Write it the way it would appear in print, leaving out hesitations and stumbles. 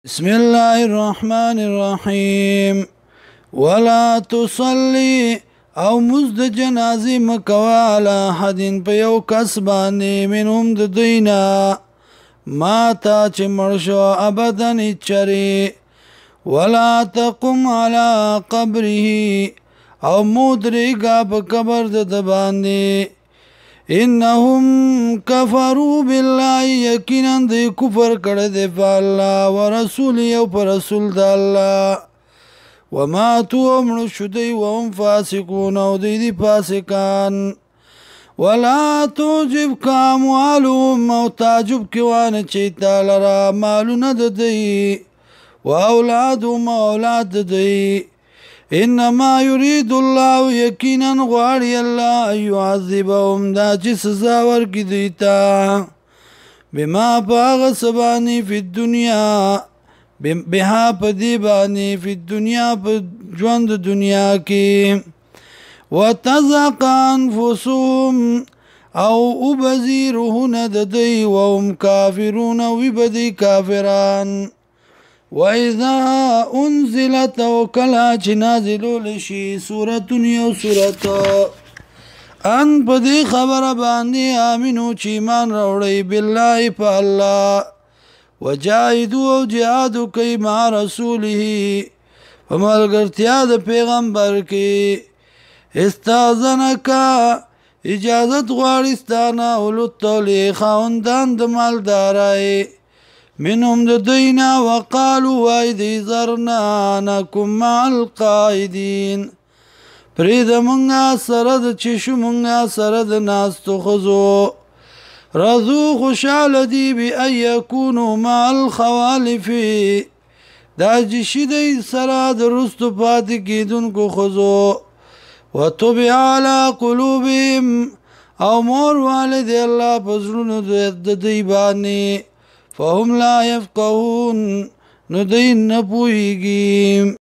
بسم الله الرحمن الرحيم ولا تصلي او مزد جنازي مکوا على حد په یو کس باندې منهم د دینا ما تا چې مرشو ابدن چری ولا تقم على قبره او مدرګه په قبر د باندې انهم كفروا بالله یقینا د کفر کړه د الله ورسول او پر رسول د الله وما تومن شدي وهم فاسقون او دي فاسقان ولا توجبك اموالهم او تعجب کوان چې تعالی را مالونه د دی واولادهم اولاد د دی انما يريد الله يقينا غواړي الله يعذبهم دا چې سزا ورکړي دوی ته بما باغ سباني في الدنيا بها پدی باندې په دنیا په ژوند دنیا کې وتزق انفسهم او وبزيرهن ددي وهم كافرون وبدي كافران وإذا أنزلت وكلا نازل لشي سورة يو سورة ان پدی خبر باندې امنو چې ایمان راوړي بالله په الله وجاهدوا جهاد کوي مع رسوله وملګرتیا د پیغمبر کې استاذنک اجازت غواړي ستانه ولتلی خاوندان د مالدارای منهم د دینا وقالوا وایدی زرنا نکم مع القائدین پرید منگا سرد چشو منگا سرد ناستو خزو رضو خوشحال دی بی ای یکونو مع الخوالف دا جشی دی سراد رستو پاتی کیدون کو خزو و طبع علا قلوبیم او مور والد اللہ پزرون دی بانی فهم لا يفقهون ندین نپوئیگیم